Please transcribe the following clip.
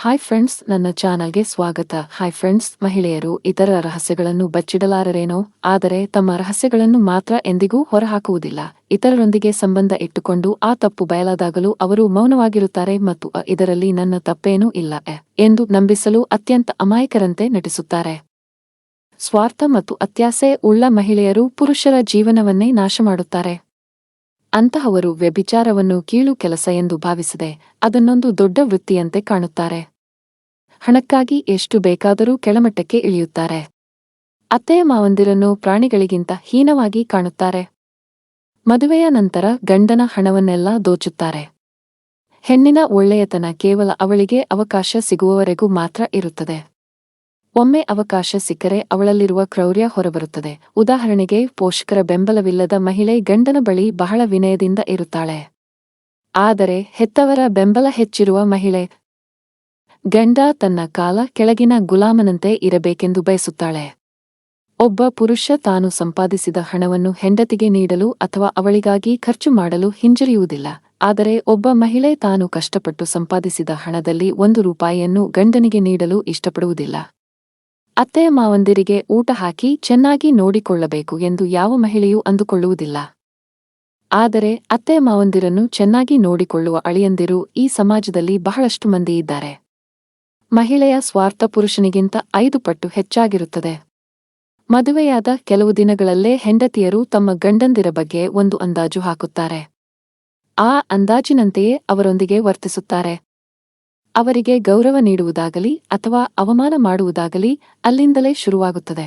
Hi friends, ನನ್ನ ಚಾನಲ್ಗೆ ಸ್ವಾಗತ. ಹಾಯ್ ಫ್ರೆಂಡ್ಸ್, ಮಹಿಳೆಯರು ಇತರರ ರಹಸ್ಯಗಳನ್ನು ಬಚ್ಚಿಡಲಾರರೇನೋ, ಆದರೆ ತಮ್ಮ ರಹಸ್ಯಗಳನ್ನು ಮಾತ್ರ ಎಂದಿಗೂ ಹೊರಹಾಕುವುದಿಲ್ಲ. ಇತರರೊಂದಿಗೆ ಸಂಬಂಧ ಇಟ್ಟುಕೊಂಡು ಆ ತಪ್ಪು ಬಯಲಾದಾಗಲೂ ಅವರು ಮೌನವಾಗಿರುತ್ತಾರೆ ಮತ್ತು ಇದರಲ್ಲಿ ನನ್ನ ತಪ್ಪೇನೂ ಇಲ್ಲ ಎಂದು ನಂಬಿಸಲು ಅತ್ಯಂತ ಅಮಾಯಕರಂತೆ ನಟಿಸುತ್ತಾರೆ. ಸ್ವಾರ್ಥ ಮತ್ತು ಅತ್ಯಾಸೆ ಉಳ್ಳ ಮಹಿಳೆಯರು ಪುರುಷರ ಜೀವನವನ್ನೇ ನಾಶ ಮಾಡುತ್ತಾರೆ. ಅಂತಹವರು ವ್ಯಭಿಚಾರವನ್ನು ಕೀಳು ಕೆಲಸ ಎಂದು ಭಾವಿಸದೆ ಅದನ್ನೊಂದು ದೊಡ್ಡ ವೃತ್ತಿಯಂತೆ ಕಾಣುತ್ತಾರೆ. ಹಣಕ್ಕಾಗಿ ಎಷ್ಟು ಬೇಕಾದರೂ ಕೆಳಮಟ್ಟಕ್ಕೆ ಇಳಿಯುತ್ತಾರೆ. ಅತ್ತೆಯ ಮಾವಂದಿರನ್ನು ಪ್ರಾಣಿಗಳಿಗಿಂತ ಹೀನವಾಗಿ ಕಾಣುತ್ತಾರೆ. ಮದುವೆಯ ನಂತರ ಗಂಡನ ಹಣವನ್ನೆಲ್ಲ ದೋಚುತ್ತಾರೆ. ಹೆಣ್ಣಿನ ಒಳ್ಳೆಯತನ ಕೇವಲ ಅವಳಿಗೆ ಅವಕಾಶ ಸಿಗುವವರೆಗೂ ಮಾತ್ರ ಇರುತ್ತದೆ. ಒಮ್ಮೆ ಅವಕಾಶ ಸಿಕ್ಕರೆ ಅವಳಲ್ಲಿರುವ ಕ್ರೌರ್ಯ ಹೊರಬರುತ್ತದೆ. ಉದಾಹರಣೆಗೆ, ಪೋಷಕರ ಬೆಂಬಲವಿಲ್ಲದ ಮಹಿಳೆ ಗಂಡನ ಬಳಿ ಬಹಳ ವಿನಯದಿಂದ ಇರುತ್ತಾಳೆ. ಆದರೆ ಹೆತ್ತವರ ಬೆಂಬಲ ಹೆಚ್ಚಿರುವ ಮಹಿಳೆ ಗಂಡ ತನ್ನ ಕಾಲ ಕೆಳಗಿನ ಗುಲಾಮನಂತೆ ಇರಬೇಕೆಂದು ಬಯಸುತ್ತಾಳೆ. ಒಬ್ಬ ಪುರುಷ ತಾನು ಸಂಪಾದಿಸಿದ ಹಣವನ್ನು ಹೆಂಡತಿಗೆ ನೀಡಲು ಅಥವಾ ಅವಳಿಗಾಗಿ ಖರ್ಚು ಮಾಡಲು ಹಿಂಜರಿಯುವುದಿಲ್ಲ. ಆದರೆ ಒಬ್ಬ ಮಹಿಳೆ ತಾನು ಕಷ್ಟಪಟ್ಟು ಸಂಪಾದಿಸಿದ ಹಣದಲ್ಲಿ 1 ರೂಪಾಯಿಯನ್ನು ಗಂಡನಿಗೆ ನೀಡಲು ಇಷ್ಟಪಡುವುದಿಲ್ಲ. ಅತ್ತೆಯ ಮಾವಂದಿರಿಗೆ ಊಟ ಹಾಕಿ ಚೆನ್ನಾಗಿ ನೋಡಿಕೊಳ್ಳಬೇಕು ಎಂದು ಯಾವ ಮಹಿಳೆಯೂ ಅಂದುಕೊಳ್ಳುವುದಿಲ್ಲ. ಆದರೆ ಅತ್ತೆಯ ಮಾವಂದಿರನ್ನು ಚೆನ್ನಾಗಿ ನೋಡಿಕೊಳ್ಳುವ ಅಳಿಯಂದಿರು ಈ ಸಮಾಜದಲ್ಲಿ ಬಹಳಷ್ಟು ಮಂದಿ ಇದ್ದಾರೆ. ಮಹಿಳೆಯ ಸ್ವಾರ್ಥ ಪುರುಷನಿಗಿಂತ 5 ಪಟ್ಟು ಹೆಚ್ಚಾಗಿರುತ್ತದೆ. ಮದುವೆಯಾದ ಕೆಲವು ದಿನಗಳಲ್ಲೇ ಹೆಂಡತಿಯರು ತಮ್ಮ ಗಂಡಂದಿರ ಬಗ್ಗೆ ಒಂದು ಅಂದಾಜು ಹಾಕುತ್ತಾರೆ. ಆ ಅಂದಾಜಿನಂತೆಯೇ ಅವರೊಂದಿಗೆ ವರ್ತಿಸುತ್ತಾರೆ. ಅವರಿಗೆ ಗೌರವ ನೀಡುವುದಾಗಲಿ ಅಥವಾ ಅವಮಾನ ಮಾಡುವುದಾಗಲಿ ಅಲ್ಲಿಂದಲೇ ಶುರುವಾಗುತ್ತದೆ.